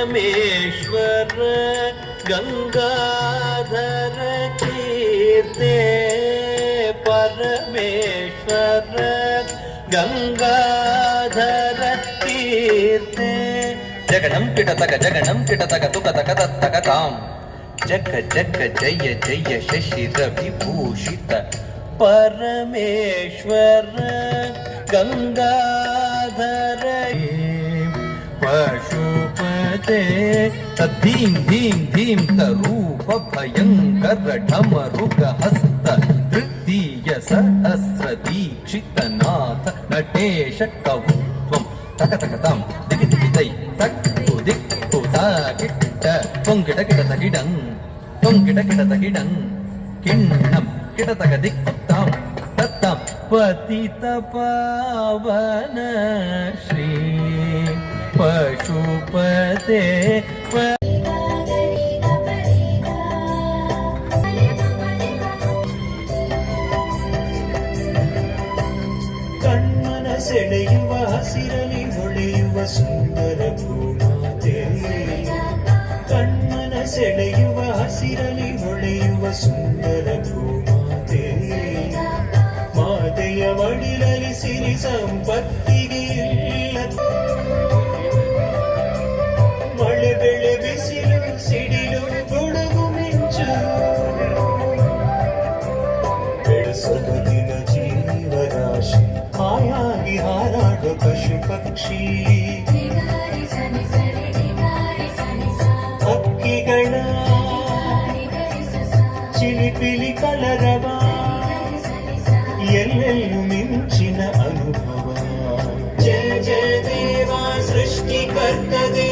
ಪರಮೇಶ್ವರ ಗಂಗಾಧರ ಕೀರ್ತೆ ಪರಮೇಶ್ವರ ಗಂಗಾಧರ ಕೀರ್ತೆ ಜಗಣಂ ಕಿಟತಕ ತುಕತಕ ತತ್ತಕ ತಾಂ ಜಗ ಜಗ ಜಯ ಜಯ ಶಶಿರ ವಿಭೂಷಿತ ಪರಮೇಶ್ವರ ಗಂಗಾಧರ ಪಶುಪತೆ ತದ್ಧೀಂ ಧೀಂ ಧೀಂ ತರೂಪ ಭಯಂಕರ ಢಮರುಗ ಹಸ್ತ ತೃತೀಯ ಸಹಸ್ರ ದೀಕ್ಷಿತನಾಥ ನಟೇಶ ಕವುತ್ವಂ ತಕ ತಕ ತಂ ದಿಗಿ ದಿಗಿ ದೈ ತಕ್ಕು ದಿಕ್ಕು ತಾಕಿಟ್ಟ ಪೊಂಗಿಟ ಕಿಟತ ಗಿಡಂ ಪೊಂಗಿಟ ಕಿಟತ ಗಿಡಂ ಕಿಣ್ಣಂ ಕಿಟತಕ ದಿಕ್ತಾಂ ತತ್ತಂ ಪತಿತ ಪಾವನ ಶ್ರೀ ಪಶುಪತೆ ಕಣ್ಮನ ಸೆಳೆಯುವ ಹಸಿರಲಿ ಹೊಳೆಯುವ ಸುಂದರ ಭೂಮಾತೆ ಕಣ್ಮನ ಸೆಳೆಯುವ ಹಸಿರಲಿ ಹೊಳೆಯುವ ಸುಂದರ ಭೂಮಾತೆ ಮಾತೆಯ ಮಡಿಲಲ್ಲಿ ಸಿರಿ ಸಂಪತ್ತಿಗೆ ಇಲ್ಲ ಮಳೆ ಬೆಳೆ ಬಿಸಿಲು ಸಿಡಿಲು ಗುಡುಗು ಮಿಂಚು ಬೆಳೆಸೊಬಗಿನ ಜೀವರಾಶಿ ಹಾಯಾಗಿ ಹಾರಾಡೋ ಪಶು ಪಕ್ಷಿ ಹಕ್ಕಿಗಳ ಚಿಲಿಪಿಲಿ ಕಲರವ ಎಲ್ಲೆಲ್ಲೂ ಮಿಂಚಿನ ಅನುಭವ ಜಯ ಜಯ ದೇವ ಸೃಷ್ಟಿಕರ್ತ ದೇವ